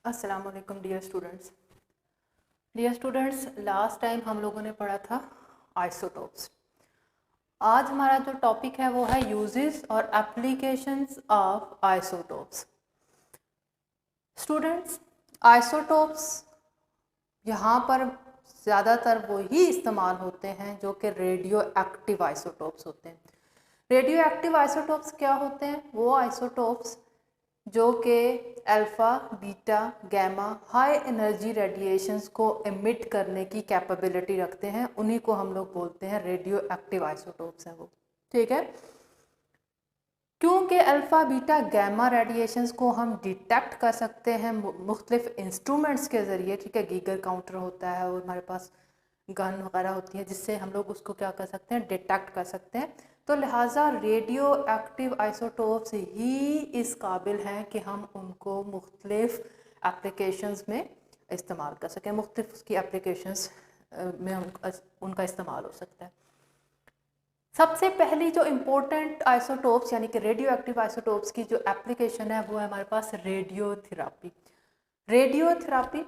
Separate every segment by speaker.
Speaker 1: अस्सलाम वालेकुम dear students, last time हम लोगों ने पढ़ा था आइसोटोप्स। आज हमारा जो टॉपिक है वो है यूजेस और applications of isotopes. Students, isotopes यहाँ पर ज़्यादातर वही इस्तेमाल होते हैं जो कि रेडियो एक्टिव आइसोटोप्स होते हैं। रेडियो एक्टिव आइसोटोप्स क्या होते हैं? वो आइसोटोप्स जो कि alpha, beta, gamma high energy radiations को एमिट करने की कैपेबिलिटी रखते हैं, उन्हीं को हम लोग बोलते हैं रेडियो एक्टिव आइसोटोप्स हैं वो। ठीक है, क्योंकि अल्फ़ा, बीटा, गैमा रेडिएशंस को हम डिटेक्ट कर सकते हैं मुख्तलिफ इंस्ट्रूमेंट्स के ज़रिए। ठीक है, गीगर काउंटर होता है और हमारे पास गन वगैरह होती है जिससे हम लोग उसको क्या कर सकते हैं, डिटेक्ट कर सकते हैं। तो लिहाजा रेडियो एक्टिव आइसोटोप्स ही इस काबिल हैं कि हम उनको मुख्तलिफ एप्लीकेशंस में इस्तेमाल कर सकें, मुख्तलिफ उसकी एप्लीकेशंस में उनका इस्तेमाल हो सकता है। सबसे पहली जो इम्पोर्टेंट आइसोटोप्स यानी कि रेडियो एक्टिव आइसोटोप्स की जो एप्लीकेशन है वो है हमारे पास रेडियोथेरापी। रेडियोथेरापी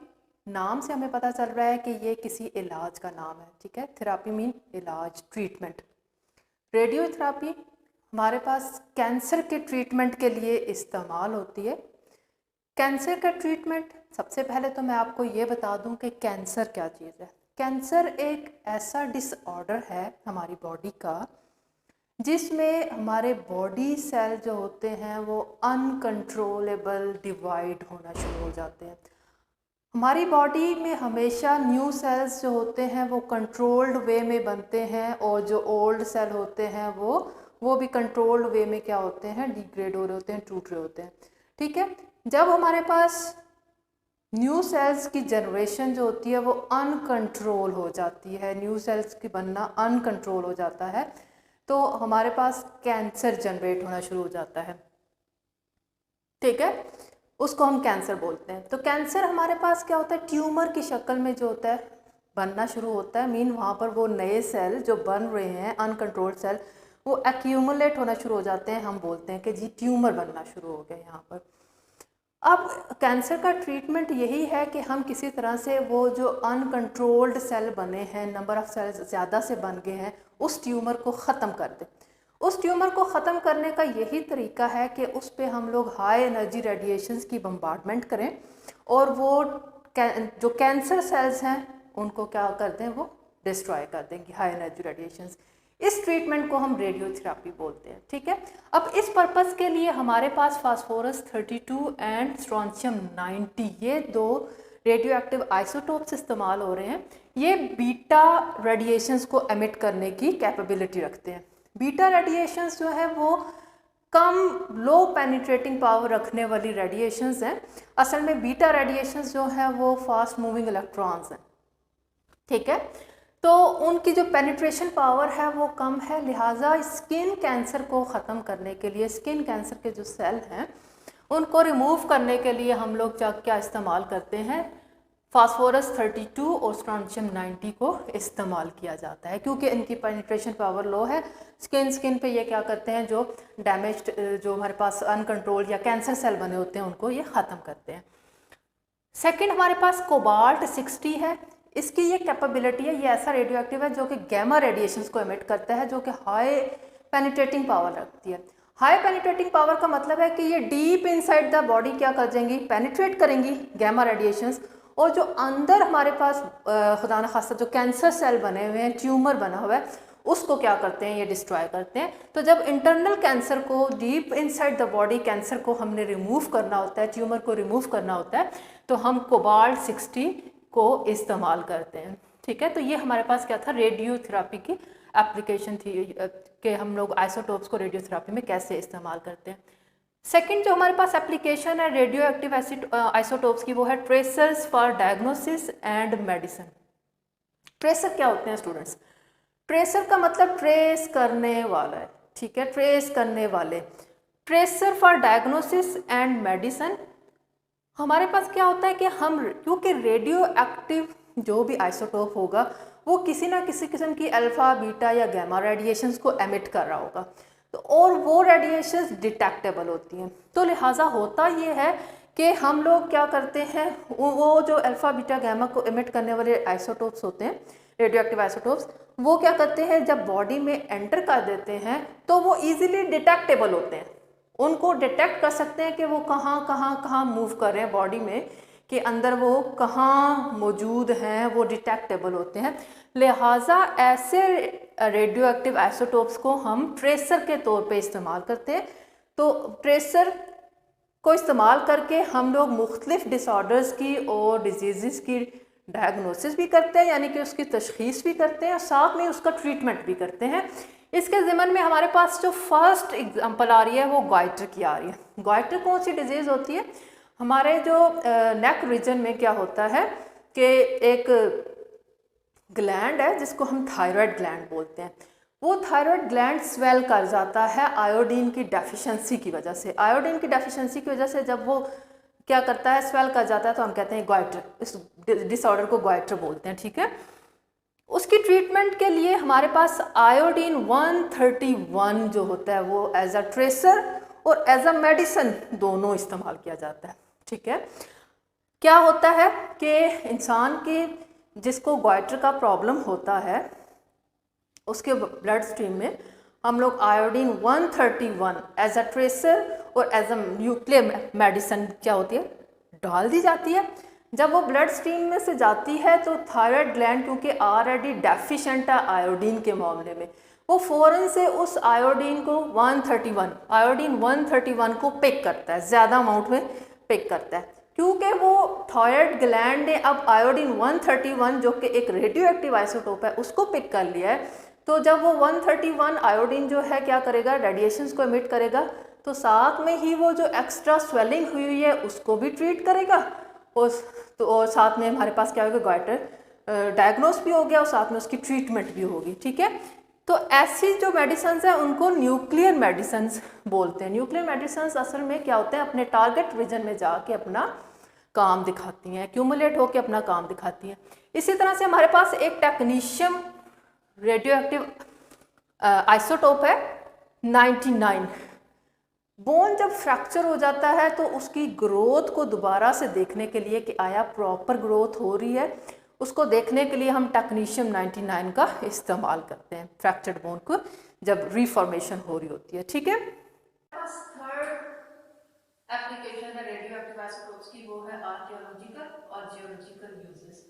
Speaker 1: नाम से हमें पता चल रहा है कि ये किसी इलाज का नाम है। ठीक है, थेरापी मीन इलाज, ट्रीटमेंट। रेडियोथेरापी हमारे पास कैंसर के ट्रीटमेंट के लिए इस्तेमाल होती है। कैंसर का ट्रीटमेंट, सबसे पहले तो मैं आपको ये बता दूं कि कैंसर क्या चीज़ है। कैंसर एक ऐसा डिसऑर्डर है हमारी बॉडी का जिसमें हमारे बॉडी सेल जो होते हैं वो अनकंट्रोलेबल डिवाइड होना शुरू हो जाते हैं। हमारी बॉडी में हमेशा न्यू सेल्स जो होते हैं वो कंट्रोल्ड वे में बनते हैं और जो ओल्ड सेल होते हैं वो भी कंट्रोल्ड वे में क्या होते हैं, डिग्रेड हो रहे होते हैं, टूट रहे होते हैं। ठीक है, जब हमारे पास न्यू सेल्स की जनरेशन जो होती है वो अनकंट्रोल हो जाती है, न्यू सेल्स की बनना अनकंट्रोल हो जाता है, तो हमारे पास कैंसर जनरेट होना शुरू हो जाता है। ठीक है, उसको हम कैंसर बोलते हैं। तो कैंसर हमारे पास क्या होता है, ट्यूमर की शक्ल में जो होता है बनना शुरू होता है। मीन वहाँ पर वो नए सेल जो बन रहे हैं, अनकंट्रोल्ड सेल, वो एक्यूमुलेट होना शुरू हो जाते हैं। हम बोलते हैं कि जी ट्यूमर बनना शुरू हो गए यहाँ पर। अब कैंसर का ट्रीटमेंट यही है कि हम किसी तरह से वो जो अनकंट्रोल्ड सेल बने हैं, नंबर ऑफ़ सेल्स ज़्यादा से बन गए हैं, उस ट्यूमर को ख़त्म कर दें। उस ट्यूमर को ख़त्म करने का यही तरीका है कि उस पर हम लोग हाई एनर्जी रेडिएशंस की बम्बार्डमेंट करें और वो जो कैंसर सेल्स हैं उनको क्या कर दें, वो डिस्ट्रॉय कर देंगे हाई एनर्जी रेडिएशंस। इस ट्रीटमेंट को हम रेडियोथेरापी बोलते हैं। ठीक है, अब इस पर्पज़ के लिए हमारे पास फास्फोरस 32 एंड स्ट्रोंशियम 90 ये दो रेडियो एक्टिव आइसोटोप्स इस्तेमाल हो रहे हैं। ये बीटा रेडिएशंस को एमिट करने की कैपेबिलिटी रखते हैं। बीटा रेडिएशंस जो है वो कम लो पेनिट्रेटिंग पावर रखने वाली रेडिएशंस हैं। असल में बीटा रेडिएशंस जो है वो फास्ट मूविंग इलेक्ट्रॉन्स हैं। ठीक है, तो उनकी जो पेनिट्रेशन पावर है वो कम है, लिहाजा स्किन कैंसर को ख़त्म करने के लिए, स्किन कैंसर के जो सेल हैं उनको रिमूव करने के लिए हम लोग क्या इस्तेमाल करते हैं, फास्फोरस 32 और स्ट्रोंशियम 90 को इस्तेमाल किया जाता है। क्योंकि इनकी पेनिट्रेशन पावर लो है, स्किन पे ये क्या करते हैं, जो डैमेज्ड, जो हमारे पास अनकंट्रोल्ड या कैंसर सेल बने होते हैं उनको ये ख़त्म करते हैं। सेकेंड हमारे पास कोबाल्ट 60 है। इसकी ये कैपेबिलिटी है, ये ऐसा रेडियो एक्टिव है जो कि गैमा रेडिएशंस को एमिट करता है, जो कि हाई पेनिट्रेटिंग पावर रखती है। हाई पेनिट्रेटिंग पावर का मतलब है कि ये डीप इनसाइड द बॉडी क्या कर देंगी, पेनिट्रेट करेंगी गैमा रेडिएशंस, और जो अंदर हमारे पास खुदा न खास्ता जो कैंसर सेल बने हुए हैं, ट्यूमर बना हुआ है, उसको क्या करते हैं, ये डिस्ट्रॉय करते हैं। तो जब इंटरनल कैंसर को, deep inside the body cancer को हमने रिमूव करना होता है, ट्यूमर को रिमूव करना होता है, तो हम कोबाल्ट 60 को इस्तेमाल करते हैं। ठीक है, तो ये हमारे पास क्या था, रेडियोथेरापी की एप्लीकेशन थी कि हम लोग आइसोटोप्स को रेडियोथेरापी में कैसे इस्तेमाल करते हैं। सेकंड जो हमारे पास एप्लीकेशन है रेडियो एक्टिव आइसोटोप्स की, वो है tracers for diagnosis and medicine. Tracer क्या होते हैं स्टूडेंट्स? ट्रेसर का मतलब ट्रेस करने वाला है। ठीक है, ट्रेस करने वाले। Tracer for diagnosis and medicine हमारे पास क्या होता है कि हम, क्योंकि रेडियो एक्टिव जो भी आइसोटोप होगा वो किसी ना किसी किस्म की अल्फ़ा, बीटा या गैमा रेडिएशंस को एमिट कर रहा होगा, तो और वो रेडिएशंस डिटेक्टेबल होती हैं। तो लिहाजा होता ये है कि हम लोग क्या करते हैं, वो जो अल्फा बीटा गामा को इमिट करने वाले आइसोटोप्स होते हैं, रेडियो एक्टिव आइसोटोप्स, वो क्या करते हैं जब बॉडी में एंटर कर देते हैं तो वो इजीली डिटेक्टेबल होते हैं, उनको डिटेक्ट कर सकते हैं कि वो कहाँ मूव कर रहे हैं बॉडी में, कि अंदर वो कहाँ मौजूद हैं, वो डिटेक्टेबल होते हैं। लिहाजा ऐसे रेडियो एक्टिव आइसोटोप्स को हम ट्रेसर के तौर पे इस्तेमाल करते हैं। तो ट्रेसर को इस्तेमाल करके हम लोग मुख्तलिफ डिसऑर्डर्स की और डिजीज़ की डायग्नोसिस भी करते हैं, यानी कि उसकी तशख़ीस भी करते हैं और साथ में उसका ट्रीटमेंट भी करते हैं। इसके ज़िमन में हमारे पास जो फर्स्ट एग्जांपल आ रही है वो गॉइटर की आ रही है। गॉइटर कौन सी डिजीज़ होती है, हमारे जो नेक रीजन में क्या होता है कि एक ग्लैंड है जिसको हम थायराइड ग्लैंड बोलते हैं, वो थायराइड ग्लैंड स्वेल कर जाता है आयोडीन की डेफिशिएंसी की वजह से। आयोडीन की डेफिशिएंसी की वजह से जब वो क्या करता है, स्वेल कर जाता है, तो हम कहते हैं गॉइटर, इस डिसऑर्डर को गॉइटर बोलते हैं, ठीक है। उसकी ट्रीटमेंट के लिए हमारे पास आयोडीन 131 जो होता है वो एज अ ट्रेसर और एज अ मेडिसिन दोनों इस्तेमाल किया जाता है, ठीक है। क्या होता है कि इंसान के जिसको गॉइटर का प्रॉब्लम होता है उसके ब्लड स्ट्रीम में हम लोग आयोडीन 131 एज अ ट्रेसर और एज अ न्यूक्लियर मेडिसिन क्या होती है, डाल दी जाती है। जब वो ब्लड स्ट्रीम में से जाती है तो थायराइड ग्लैंड क्योंकि ऑलरेडी डेफिशिएंट है आयोडीन के मामले में, वो फ़ौरन से उस आयोडीन को 131 को पिक करता है, ज़्यादा अमाउंट में पिक करता है। क्योंकि वो थायराइड ग्लैंड ने अब आयोडीन 131 जो कि एक रेडियो एक्टिव आइसोटोप है उसको पिक कर लिया है, तो जब वो 131 आयोडीन जो है क्या करेगा, रेडिएशंस को एमिट करेगा, तो साथ में ही वो जो एक्स्ट्रा स्वेलिंग हुई है उसको भी ट्रीट करेगा और साथ में हमारे पास क्या होगा, गॉइटर डायग्नोस भी हो गया और साथ में उसकी ट्रीटमेंट भी होगी, ठीक है। तो ऐसी जो मेडिसिन है उनको न्यूक्लियर मेडिसिन बोलते हैं। न्यूक्लियर मेडिसिन असल में क्या होते हैं, अपने टारगेट रीजन में जाके अपना काम दिखाती हैं, एक्यूमुलेट होकर अपना काम दिखाती हैं। इसी तरह से हमारे पास एक टेक्नीशियम रेडियो एक्टिव आइसोटोप है 99। बोन जब फ्रैक्चर हो जाता है तो उसकी ग्रोथ को दोबारा से देखने के लिए कि आया प्रॉपर ग्रोथ हो रही है, उसको देखने के लिए हम टेक्नीशियम 99 का इस्तेमाल करते हैं फ्रैक्चर्ड बोन को जब रिफॉर्मेशन हो रही होती है, ठीक है। थर्ड एप्लीकेशन है रेडियो एक्टिव आइसोटोप्स की, वो है आर्कियोलॉजिकल और जियोलॉजिकल यूजेस।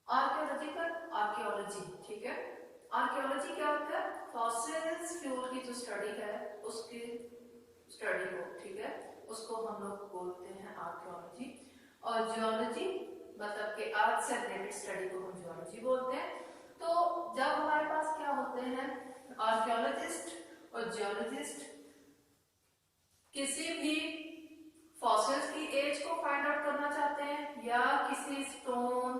Speaker 1: आर्कियोलॉजी, ठीक है। आर्कियोलॉजी क्या होता है, फॉसिल्स फ्यूल की जो स्टडी है उसकी स्टडी को, ठीक है, उसको हम लोग बोलते हैं आर्कियोलॉजी। और जियोलॉजी मतलब कि अर्थ से रिलेटेड स्टडी को हम जियोलॉजी बोलते हैं। तो जब हमारे पास क्या होते हैं, आर्कियोलॉजिस्ट और जियोलॉजिस्ट किसी भी फॉसिल्स की एज को फाइंड आउट करना चाहते हैं या किसी स्टोन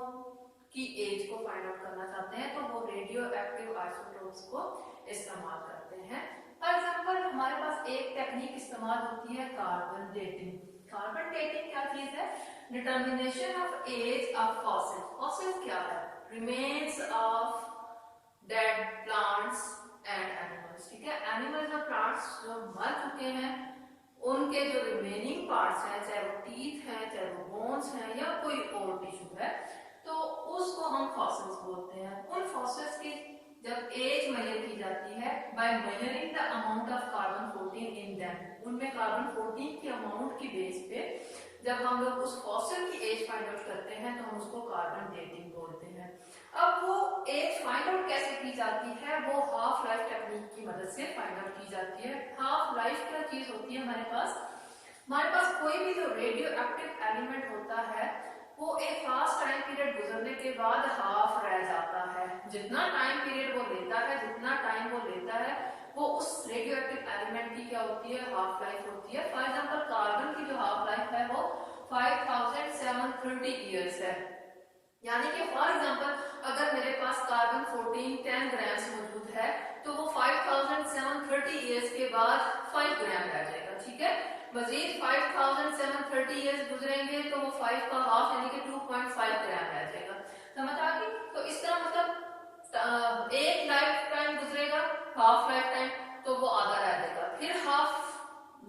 Speaker 1: की एज को फाइंड आउट करना चाहते हैं, तो वो रेडियो एक्टिव आइसोटोप्स को इस्तेमाल करते हैं। फॉर एग्जांपल हमारे पास एक टेक्निक इस्तेमाल होती है कार्बन डेटिंग। कार्बन डेटिंग क्या चीज है, determination of age of fossil. Fossil क्या है, remains of dead plants and animals, ठीक है। एनिमल्स और प्लांट्स जो मर चुके हैं उनके जो रिमेनिंग पार्ट्स हैं, चाहे वो टीथ हैं, चाहे वो बोन्स हैं या कोई और टिश्यू है, तो उसको हम फॉसिल्स बोलते हैं। उन फॉसिल्स की जब एज मेजर की जाती है by measuring the amount of carbon 14 in them, उनमें कार्बन 14 के अमाउंट की बेस पे जब हम लोग उस फॉसिल की एज फाइंड आउट करते हैं तो हम उसको कार्बन डेटिंग बोलते हैं। अब वो एज फाइंड आउट कैसे की जाती है, वो हाफ लाइफ टेक्निक की मदद से फाइंड आउट की जाती है। हाफ लाइफ क्या चीज होती है, हमारे पास कोई भी जो रेडियो एक्टिव एलिमेंट होता है वो एक खास टाइम पीरियड गुजरने के बाद हाफ रह जाता है। जितना टाइम पीरियड वो लेता है, जितना टाइम वो लेता है, वो उस रेडियो एक्टिव एलिमेंट की क्या होती है, हाफ लाइफ होती है। फॉर एग्जांपल कार्बन की जो हाफ लाइफ है वो 5730 ईयर्स है। यानी कि फॉर एग्जांपल अगर मेरे पास कार्बन 14 10 ग्राम्स मौजूद है तो वो 5730 ईयर्स के बाद 5 ग्राम रह जाएगा, ठीक है। मजीद 5730 ईयर्स गुजरेंगे तो वो 5 का हाफ यानी कि 2.5 ग्राम रह जाएगा। समझ आ गई। तो इस तरह मतलब एक लाइफ टाइम गुजरेगा, हाफ लाइफ टाइम, तो वो आधा रह जाएगा, फिर हाफ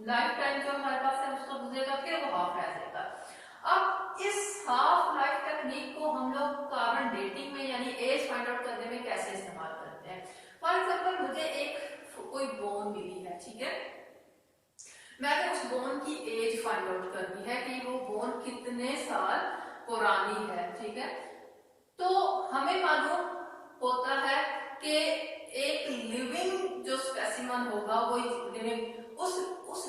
Speaker 1: लाइफ टाइम जो हमारे पास है उसका गुजरेगा, फिर वो हाफ रह जाएगा। अब इस हाफ लाइफ टेक्निक को हम लोग कार्बन डेटिंग में यानी एज फाइंड आउट करने में कैसे इस्तेमाल करते हैं। फॉर एग्जांपल मुझे एक कोई बोन मिली है, ठीक है, मैंने उस बोन की एज फाइंड आउट करनी है कि वो बोन कितने साल पुरानी है, ठीक है। तो हमें मालूम होता है कि एक लिविंग जो स्पेसिमन होगा वो लिविंग उस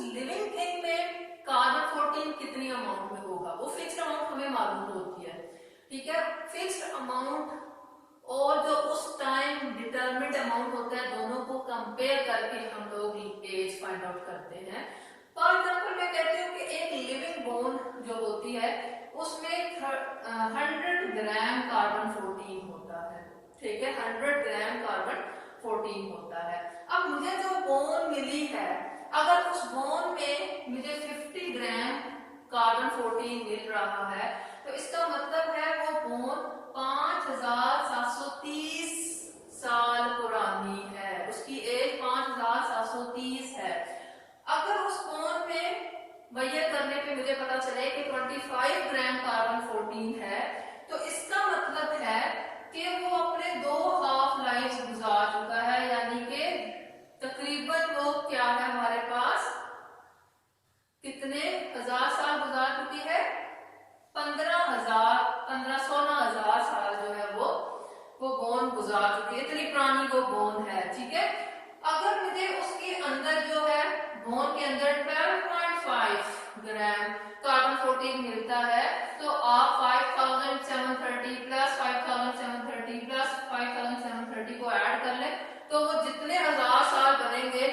Speaker 1: लिविंग थिंग में कार्बन 14 कितनी अमाउंट में होगा, वो फिक्स्ड अमाउंट हमें मालूम होती है, ठीक है। फिक्स्ड अमाउंट और जो उस टाइम डिटरमिन्ड अमाउंट होता है, दोनों को कंपेयर करके हम लोग एज फाइंड आउट करते हैं। फॉर एग्जाम्पल मैं कहती हूँ कि एक लिविंग बोन जो होती है उसमें 100 ग्राम कार्बन 14 होता है, ठीक है, 100 ग्राम कार्बन 14 होता है। अब मुझे जो बोन मिली है, अगर उस बोन में मुझे 50 ग्राम कार्बन 14 मिल रहा है तो इसका मतलब है वो बोन 5730 साल पुरानी है, उसकी एज 5730 है। अगर उस बोन में मेजर करने पे मुझे पता चले कि 25 ग्राम कार्बन 14 है, तो इसका मतलब है कि वो अपने 2 हाफ लाइफ गुजार चुका है, यानी कि तकरीबन वो क्या है हमारे पास कितने हजार साल गुजार चुकी है, 16,000 साल जो है वो बोन गुजार चुकी है, इतनी पुरानी वो बोन है, ठीक है। अगर मुझे उसके अंदर जो है बोन के अंदर 12.5 ग्राम कार्बन 14 मिलता है, तो आप 5730 प्लस 5730 प्लस 5730 को ऐड कर लें, तो वो जितने हजार साल बनेंगे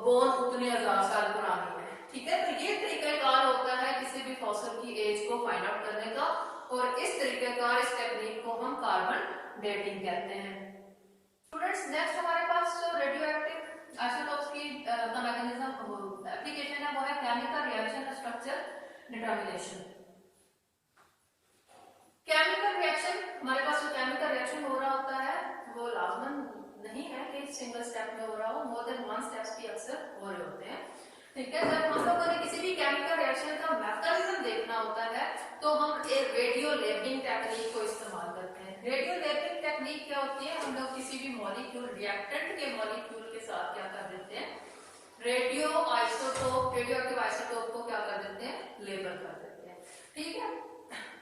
Speaker 1: बोन उतने हजार साल पुरानी है, ठीक है। तो ये तरीकाकार होता है किसी भी फॉसिल की एज को फाइंड आउट करने का, और इस तरीकेकार इस टेक्निक को हम कार्बन डेटिंग कहते हैं। स्टूडेंट्स, नेक्स्ट हमारे पास जो रेडियो एक्टिव आइसोटोप्स की मैकेनिज्म एप्लीकेशन है वो है chemical reaction structure determination. Chemical reaction, हमारे पास जो केमिकल रिएक्शन हो रहा होता है वो लाजमन नहीं है कि सिंगल स्टेप में हो रहा हो, मोर देन 1 स्टेप्स भी अक्सर हो रहे होते हैं, ठीक है। जब हम लोगों ने किसी भी केमिकल रिएक्शन का मैकेनिज्म देखना होता है तो हम एक रेडियो लेबलिंग टेक्निक को इस्तेमाल करते हैं। रेडियो लेबलिंग टेक्निक क्या होती है, हम लोग किसी भी मॉलिक्यूल रिएक्टेंट के मॉलिक्यूल के साथ क्या कर देते हैं, रेडियो एक्टिव आइसोटोप को क्या कर देते हैं, लेबल कर देते हैं, ठीक है।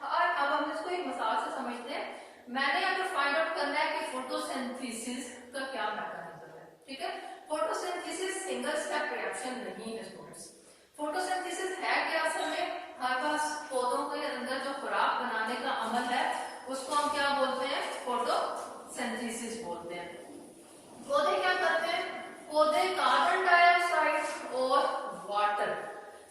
Speaker 1: और अब हम इसको एक मिसाल से समझते हैं। मैंने अगर फाइंड आउट करना है कि फोटोसिंथेसिस का क्या मैकेनिज्म है, ठीक है। फोटोसिंथेसिस सिंगल स्टेप रिएक्शन नहीं है स्टूडेंट्स। फोटोसिंथेसिस है क्या, असल में हमारे पास पौधों के अंदर जो खुराक बनाने का अमल है उसको हम क्या बोलते हैं, फोटोसिंथेसिस बोलते हैं। पौधे क्या करते हैं, पौधे कार्बन डाइऑक्साइड और वाटर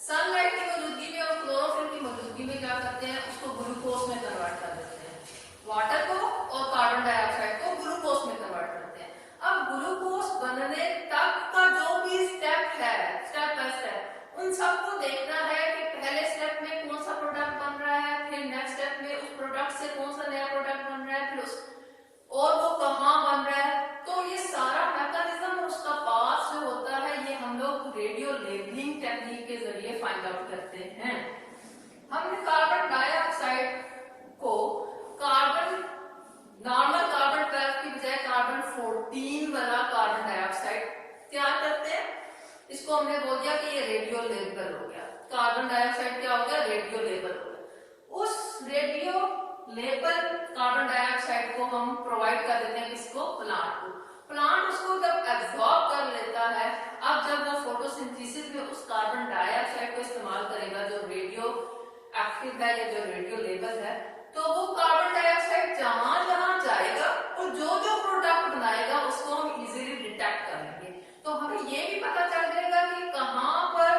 Speaker 1: सनलाइट की मौजूदगी में और क्लोरोफिल की मौजूदगी में क्या करते हैं, उसको ग्लूकोज में कन्वर्ट कर देते हैं, वाटर को और कार्बन डाइऑक्साइड को ग्लूकोज में कन्वर्ट करते हैं। अब ग्लूकोज बनने तक का जो भी स्टेप है, स्टेप बाय स्टेप, उन सबको देखना है कि पहले स्टेप में कौन सा प्रोडक्ट बन रहा है, फिर नेक्स्ट स्टेप में उस प्रोडक्ट से कौन सा नया प्रोडक्ट बन रहा है, फिर उस और वो कहाँ बन रहा है। तो ये सारा मैकेनिज्म उसका पाथ जो होता है ये हम लोग रेडियो लेबलिंग टेक्निक के जरिए फाइंड आउट करते हैं। हमने कार्बन डाइऑक्साइड को नॉर्मल कार्बन 12 की बजाय कार्बन 14 वाला कार्बन डाइऑक्साइड तैयार करते हैं, इसको हमने बोल दिया कि ये रेडियो लेबल हो गया। कार्बन डाइऑक्साइड क्या हो गया, रेडियो लेबल हो गया। उस रेडियो लेबल कार्बन डाइऑक्साइड को हम प्रोवाइड कर देते हैं किसको, प्लांट को। प्लांट उसको जब एब्जॉर्ब कर लेता है, अब जब वो फोटोसिंथेसिस में उस कार्बन डाइऑक्साइड को इस्तेमाल करेगा जो रेडियो एक्टिव है या जो रेडियो लेबल है, तो वो कार्बन डाइऑक्साइड जहां जहां जाएगा और जो जो प्रोडक्ट बनाएगा उसको हम इजीली डिटेक्ट कर लेंगे। तो हमें ये भी पता चल जाएगा कि कहां पर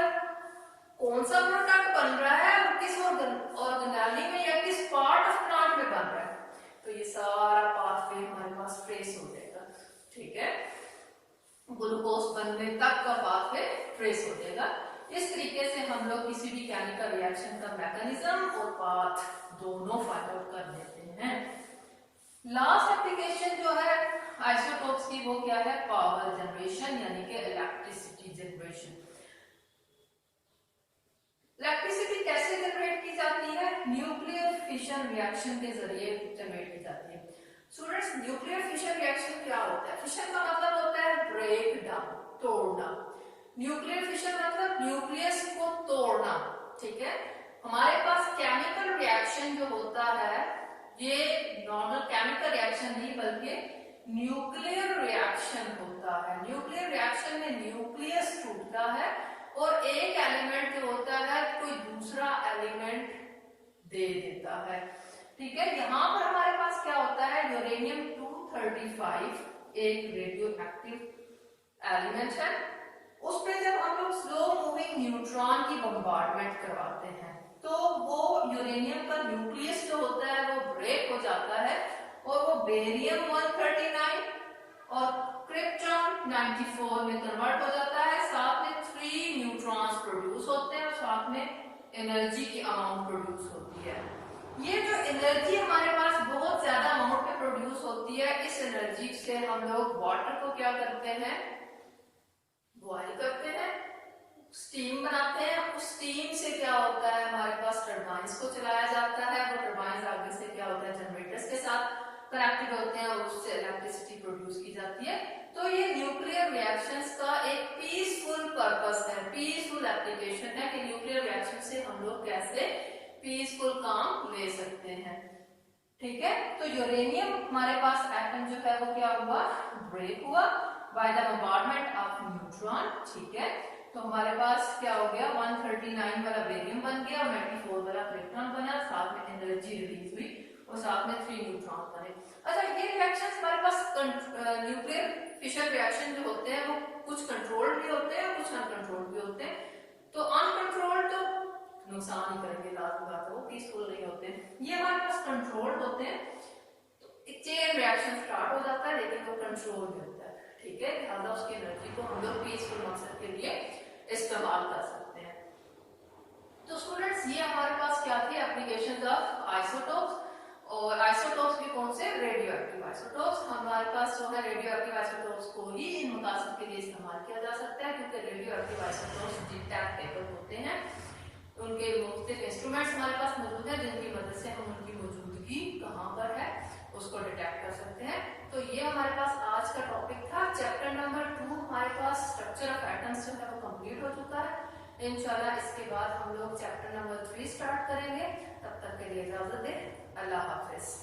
Speaker 1: कौन सा प्रोडक्ट बन रहा है और किस ऑर्गेनेली में या किस पार्ट ऑफ प्लांट में बन रहा है। तो ये सारा पाथवे हमारे पास ट्रेस हो जाएगा, ठीक है। ग्लूकोज बनने तक का पाथवे ट्रेस हो जाएगा। इस तरीके से हम लोग किसी भी केमिकल रिएक्शन का मैकेनिज्म और पाथ दोनों फाइंड आउट कर लेते हैं। लास्ट एप्लीकेशन जो है आइसोटोप्स की वो क्या है, पावर जनरेशन यानी कि इलेक्ट्रिसिटी जनरेशन। इलेक्ट्रिसिटी कैसे जनरेट की जाती है, न्यूक्लियर फिशन रिएक्शन के जरिए जनरेट की जाती है। स्टूडेंट्स, न्यूक्लियर फिशन रिएक्शन क्या होता है? फिशन का मतलब होता है ब्रेक डाउन, तोड़ना। न्यूक्लियर फिशन मतलब न्यूक्लियस को तोड़ना, ठीक है। हमारे पास केमिकल रिएक्शन जो होता है, ये नॉर्मल केमिकल रिएक्शन नहीं बल्कि न्यूक्लियर रिएक्शन होता है। न्यूक्लियर रिएक्शन में न्यूक्लियस टूटता है और एक एलिमेंट जो होता है कोई दूसरा एलिमेंट दे देता है, ठीक है। यहाँ पर हमारे पास क्या होता है, यूरेनियम 235 एक रेडियो एक्टिव एलिमेंट है। उस पे जब हम लोग स्लो मूविंग न्यूट्रॉन की बम्बार्डमेंट करवाते हैं तो वो यूरेनियम का न्यूक्लियस जो होता है वो ब्रेक हो जाता है और वो बेरियम 139 और क्रिप्टॉन 94 में कन्वर्ट हो जाता है। साथ में 3 न्यूट्रॉन्स प्रोड्यूस होते हैं और साथ में एनर्जी की अमाउंट प्रोड्यूस होती है। ये जो एनर्जी हमारे पास बहुत ज्यादा अमाउंट में प्रोड्यूस होती है, इस एनर्जी से हम लोग वाटर को क्या करते हैं, बॉयल करते हैं, स्टीम बनाते हैं। उस स्टीम से क्या होता है, हमारे पास टरबाइंस को चलाया जाता है। वो टरबाइंस आगे से क्या होता है, जनरेटर्स के साथ कनेक्टेड होते हैं और उससे इलेक्ट्रिसिटी प्रोड्यूस की जाती है। तो ये न्यूक्लियर रिएक्शंस का एक पीसफुल पर्पस है, पीसफुल एप्लीकेशन है कि न्यूक्लियर रिएक्शन से हम लोग कैसे पीसफुल काम ले सकते हैं, ठीक है। तो यूरेनियम हमारे पास एटम जो है वो क्या हुआ, ब्रेक हुआ by the bombardment of neutron, ठीक है। तो हमारे पास क्या हो गया, 139 वाला बेरियम बन गया और 94 वाला क्रिप्टॉन बना, साथ में एनर्जी रिलीज हुई और साथ में 3 न्यूट्रॉन बने। अच्छा, ये रिएक्शंस हमारे पास न्यूक्लियर फिशन रिएक्शन जो होते हैं वो कुछ कंट्रोल्ड भी होते हैं, कुछ अनकंट्रोल्ड भी होते हैं। तो अनकंट्रोल्ड तो नुकसान ही करेंगे, लाजमी बात है, वो पीसफुल नहीं होते। ये हमारे पास कंट्रोल्ड होते हैं, तो एक चेन रिएक्शन स्टार्ट हो जाता है लेकिन वो कंट्रोल में होता है, ठीक है। लिहाजा उसकी एनर्जी को हम लोग पीसफुल मकसद के लिए इस्तेमाल कर सकते हैं। तो स्टूडेंट्स, ये हमारे पास क्या थी, एप्लीकेशंस ऑफ आइसोटोप्स। और आइसोटोप्स भी कौन से, रेडियो एक्टिव आइसोटोप्स। हमारे पास जो है रेडियो एक्टिव आइसोटोप्स को ही इन मकासद के लिए इस्तेमाल किया जा सकता है क्योंकि रेडियो एक्टिव आइसोटोप्स डिटेक्टेबल होते हैं। उनके मुख्तलिफ इंस्ट्रूमेंट्स हमारे पास मौजूद हैं जिनकी मदद से हम उनकी मौजूदगी कहाँ पर है उसको डिटेक्ट कर सकते हैं। तो ये हमारे पास आज का टॉपिक था। चैप्टर नंबर 2 हमारे पास स्ट्रक्चर ऑफ एटम्स जो है वो कंप्लीट हो चुका है। इंशाल्लाह इसके बाद हम लोग चैप्टर नंबर 3 स्टार्ट करेंगे। तब तक के लिए इजाजत दें, अल्लाह हाफिज।